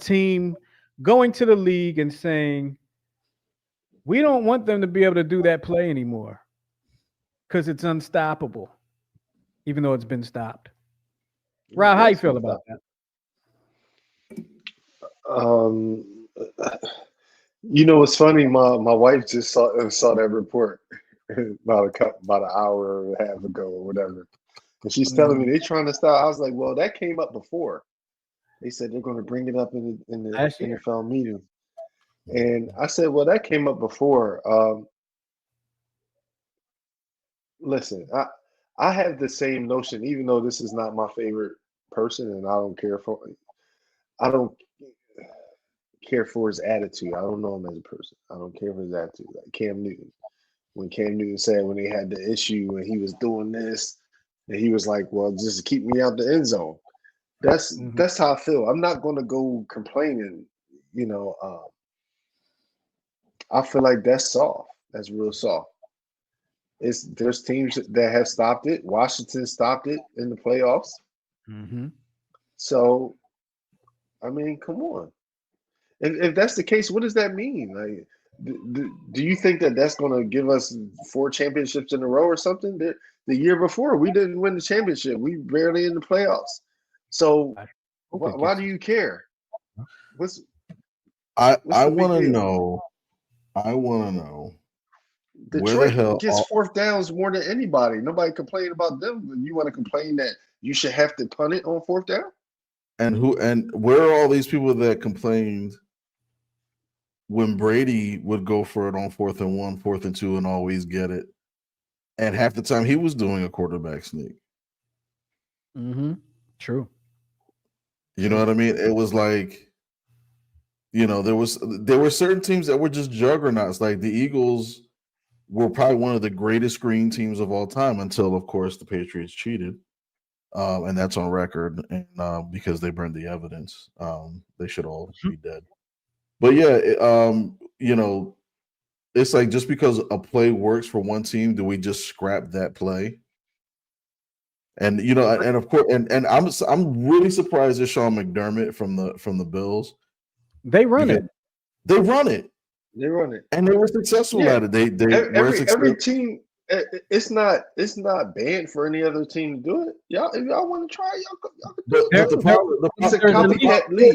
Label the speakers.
Speaker 1: team going to the league and saying, we don't want them to be able to do that play anymore because it's unstoppable, even though it's been stopped. Rob, how you feel about that?
Speaker 2: Um, it's funny. My wife just saw that report about an hour and a half ago or whatever, and she's telling me they're trying to stop. I was like, well, that came up before. They said they're going to bring it up in the NFL meeting, and I said, well, that came up before. Listen, I have the same notion, even though this is not my favorite person, and I don't care for his attitude. I don't know him as a person. I don't care for his attitude. Like Cam Newton. When Cam Newton said when they had the issue and he was doing this, and he was like, well, just keep me out the end zone. That's how I feel. I'm not going to go complaining, I feel like that's soft. That's real soft. There's teams that have stopped it. Washington stopped it in the playoffs. So, I mean, come on. If that's the case, what does that mean? Like, do you think that that's going to give us 4 championships in a row or something? The year before, we didn't win the championship. We barely in the playoffs. So why do you care?
Speaker 3: I want to know. I want to know.
Speaker 2: Detroit gets fourth downs more than anybody. Nobody complained about them. You want to complain that you should have to punt it on fourth down?
Speaker 3: And where are all these people that complained when Brady would go for it on 4th and 1, 4th and 2, and always get it? And half the time he was doing a quarterback sneak.
Speaker 1: True.
Speaker 3: You know what I mean? It was like, there were certain teams that were just juggernauts. Like the Eagles were probably one of the greatest green teams of all time until, of course, the Patriots cheated. And that's on record, and because they burned the evidence. They should all be dead. But yeah, it's like just because a play works for one team, do we just scrap that play? And and of course, and I'm really surprised at Sean McDermott from the Bills.
Speaker 2: They run it.
Speaker 3: They run it, and they were successful at it.
Speaker 2: Every team. It's not banned for any other team to do it. Y'all, if y'all want to try, y'all can do it.
Speaker 3: But the
Speaker 2: it's a copycat league.